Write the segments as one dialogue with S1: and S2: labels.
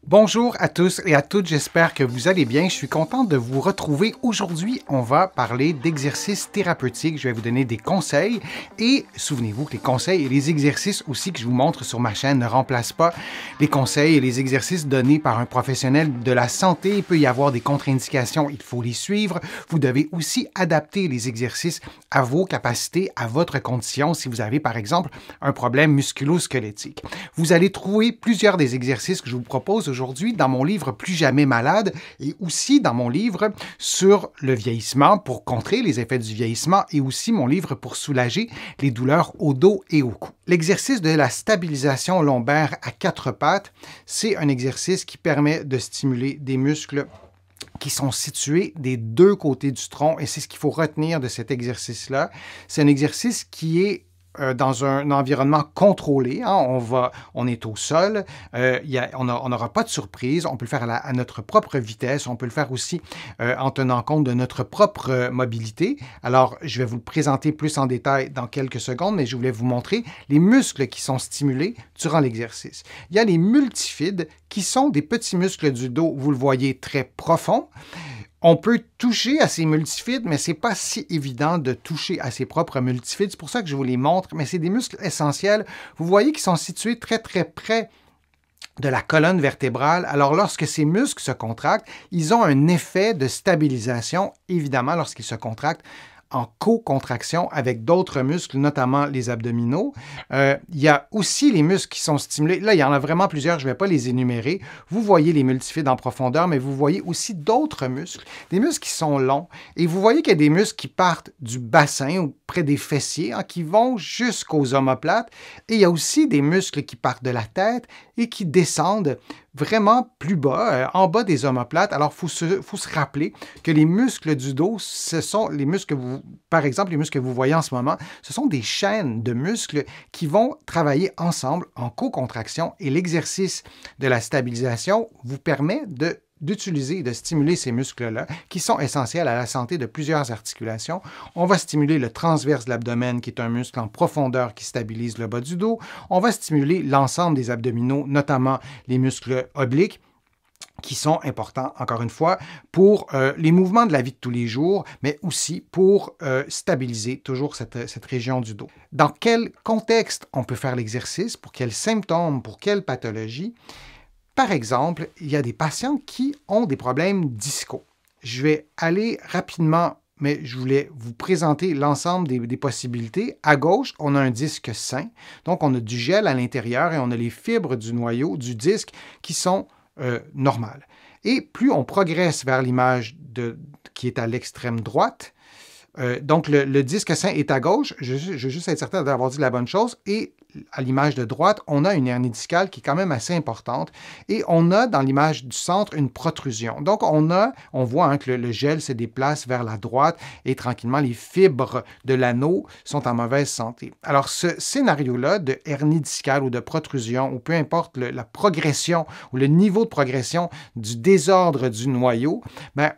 S1: Bonjour à tous et à toutes, j'espère que vous allez bien. Je suis content de vous retrouver. Aujourd'hui, on va parler d'exercices thérapeutiques. Je vais vous donner des conseils et souvenez-vous que les conseils et les exercices aussi que je vous montre sur ma chaîne ne remplacent pas les conseils et les exercices donnés par un professionnel de la santé. Il peut y avoir des contre-indications, il faut les suivre. Vous devez aussi adapter les exercices à vos capacités, à votre condition. Si vous avez par exemple un problème musculo-squelettique, vous allez trouver plusieurs des exercices que je vous propose aujourd'hui dans mon livre Plus jamais malade et aussi dans mon livre sur le vieillissement pour contrer les effets du vieillissement et aussi mon livre pour soulager les douleurs au dos et au cou. L'exercice de la stabilisation lombaire à quatre pattes, c'est un exercice qui permet de stimuler des muscles qui sont situés des deux côtés du tronc et c'est ce qu'il faut retenir de cet exercice-là. C'est un exercice qui est dans un environnement contrôlé. Hein, on est au sol, on n'aura pas de surprise, on peut le faire à notre propre vitesse, on peut le faire aussi en tenant compte de notre propre mobilité. Alors, je vais vous le présenter plus en détail dans quelques secondes, mais je voulais vous montrer les muscles qui sont stimulés durant l'exercice. Il y a les multifides qui sont des petits muscles du dos, vous le voyez, très profonds. On peut toucher à ces multifides, mais ce n'est pas si évident de toucher à ses propres multifides. C'est pour ça que je vous les montre, mais c'est des muscles essentiels. Vous voyez qu'ils sont situés très, très près de la colonne vertébrale. Alors, lorsque ces muscles se contractent, ils ont un effet de stabilisation, évidemment, lorsqu'ils se contractent en co-contraction avec d'autres muscles, notamment les abdominaux. Il y a aussi les muscles qui sont stimulés. Là, il y en a vraiment plusieurs, je ne vais pas les énumérer. Vous voyez les multifides en profondeur, mais vous voyez aussi d'autres muscles, des muscles qui sont longs. Et vous voyez qu'il y a des muscles qui partent du bassin ou près des fessiers, hein, qui vont jusqu'aux omoplates. Et il y a aussi des muscles qui partent de la tête et qui descendent vraiment plus bas, en bas des omoplates. Alors, il faut se rappeler que les muscles du dos, ce sont les muscles que par exemple, les muscles que vous voyez en ce moment, ce sont des chaînes de muscles qui vont travailler ensemble en co-contraction et l'exercice de la stabilisation vous permet d'utiliser et de stimuler ces muscles-là qui sont essentiels à la santé de plusieurs articulations. On va stimuler le transverse de l'abdomen qui est un muscle en profondeur qui stabilise le bas du dos. On va stimuler l'ensemble des abdominaux, notamment les muscles obliques qui sont importants, encore une fois, pour les mouvements de la vie de tous les jours, mais aussi pour stabiliser toujours cette région du dos. Dans quel contexte on peut faire l'exercice? Pour quels symptômes? Pour quelle pathologie? Par exemple, il y a des patients qui ont des problèmes discaux. Je vais aller rapidement, mais je voulais vous présenter l'ensemble des possibilités. À gauche, on a un disque sain, donc on a du gel à l'intérieur et on a les fibres du noyau du disque qui sont normales. Et plus on progresse vers l'image qui est à l'extrême droite, donc le disque sain est à gauche, je veux juste être certain d'avoir dit la bonne chose, et à l'image de droite, on a une hernie discale qui est quand même assez importante, et on a dans l'image du centre une protrusion. Donc on voit hein, que le gel se déplace vers la droite, et tranquillement les fibres de l'anneau sont en mauvaise santé. Alors ce scénario-là de hernie discale ou de protrusion, ou peu importe la progression ou le niveau de progression du désordre du noyau, ben,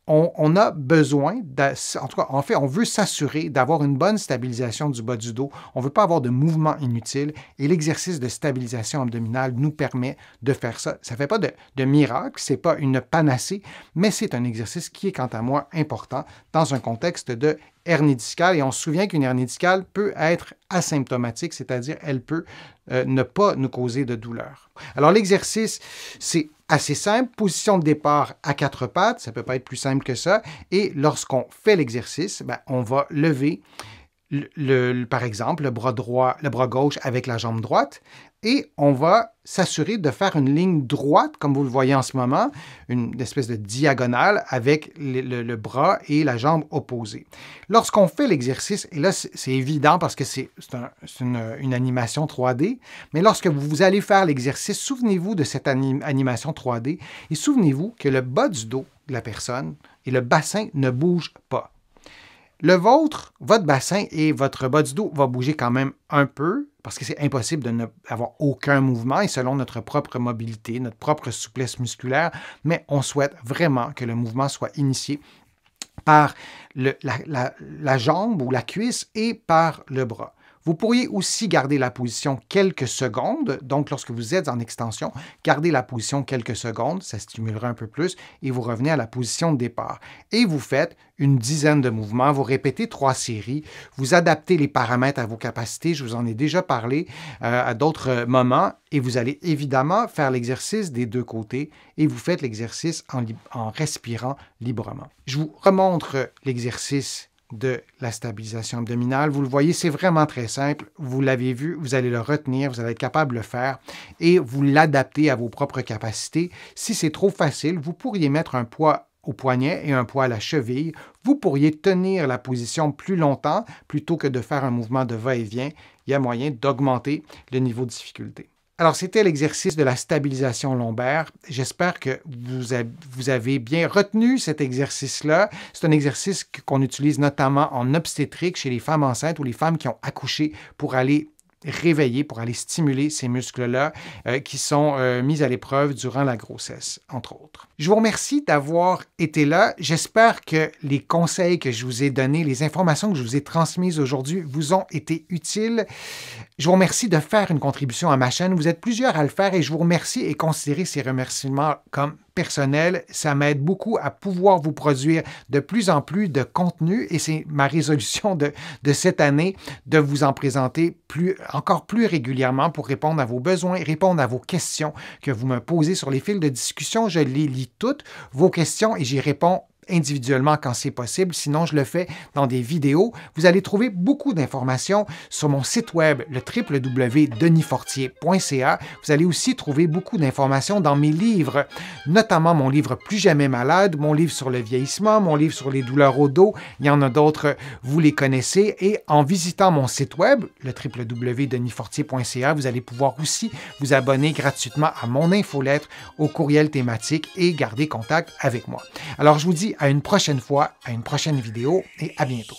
S1: on a besoin, en tout cas, en fait, on veut s'assurer d'avoir une bonne stabilisation du bas du dos. On ne veut pas avoir de mouvement inutile et l'exercice de stabilisation abdominale nous permet de faire ça. Ça ne fait pas de miracle, ce n'est pas une panacée, mais c'est un exercice qui est, quant à moi, important dans un contexte de hernie discale. Et on se souvient qu'une hernie discale peut être asymptomatique, c'est-à-dire elle peut ne pas nous causer de douleur. Alors l'exercice, c'est assez simple. Position de départ à quatre pattes, ça ne peut pas être plus simple que ça. Et lorsqu'on fait l'exercice, ben, on va lever, par exemple, le bras gauche avec la jambe droite et on va s'assurer de faire une ligne droite, comme vous le voyez en ce moment, une espèce de diagonale avec le bras et la jambe opposée. Lorsqu'on fait l'exercice, et là c'est évident parce que c'est une animation 3D, mais lorsque vous allez faire l'exercice, souvenez-vous de cette animation 3D et souvenez-vous que le bas du dos de la personne et le bassin ne bougent pas. Votre bassin et votre bas du dos va bouger quand même un peu parce que c'est impossible de n'avoir aucun mouvement et selon notre propre mobilité, notre propre souplesse musculaire, mais on souhaite vraiment que le mouvement soit initié par la jambe ou la cuisse et par le bras. Vous pourriez aussi garder la position quelques secondes. Donc, lorsque vous êtes en extension, gardez la position quelques secondes, ça stimulera un peu plus, et vous revenez à la position de départ. Et vous faites une dizaine de mouvements, vous répétez 3 séries, vous adaptez les paramètres à vos capacités, je vous en ai déjà parlé à d'autres moments, et vous allez évidemment faire l'exercice des deux côtés, et vous faites l'exercice en respirant librement. Je vous remontre l'exercice de la stabilisation abdominale. Vous le voyez, c'est vraiment très simple. Vous l'avez vu, vous allez le retenir, vous allez être capable de le faire et vous l'adaptez à vos propres capacités. Si c'est trop facile, vous pourriez mettre un poids au poignet et un poids à la cheville. Vous pourriez tenir la position plus longtemps plutôt que de faire un mouvement de va-et-vient. Il y a moyen d'augmenter le niveau de difficulté. Alors, c'était l'exercice de la stabilisation lombaire. J'espère que vous avez bien retenu cet exercice-là. C'est un exercice qu'on utilise notamment en obstétrique chez les femmes enceintes ou les femmes qui ont accouché pour aller réveiller, pour aller stimuler ces muscles-là qui sont mis à l'épreuve durant la grossesse, entre autres. Je vous remercie d'avoir été là. J'espère que les conseils que je vous ai donnés, les informations que je vous ai transmises aujourd'hui vous ont été utiles. Je vous remercie de faire une contribution à ma chaîne. Vous êtes plusieurs à le faire et je vous remercie et considérez ces remerciements comme personnels. Ça m'aide beaucoup à pouvoir vous produire de plus en plus de contenu et c'est ma résolution de cette année de vous en présenter encore plus régulièrement pour répondre à vos besoins, répondre à vos questions que vous me posez sur les fils de discussion. Je les lis toutes, vos questions, et j'y réponds individuellement quand c'est possible. Sinon, je le fais dans des vidéos. Vous allez trouver beaucoup d'informations sur mon site web, le www.denisfortier.ca. Vous allez aussi trouver beaucoup d'informations dans mes livres, notamment mon livre Plus jamais malade, mon livre sur le vieillissement, mon livre sur les douleurs au dos. Il y en a d'autres, vous les connaissez. Et en visitant mon site web, le www.denisfortier.ca, vous allez pouvoir aussi vous abonner gratuitement à mon infolettre, au courriel thématique et garder contact avec moi. Alors, je vous dis à une prochaine fois, à une prochaine vidéo et à bientôt.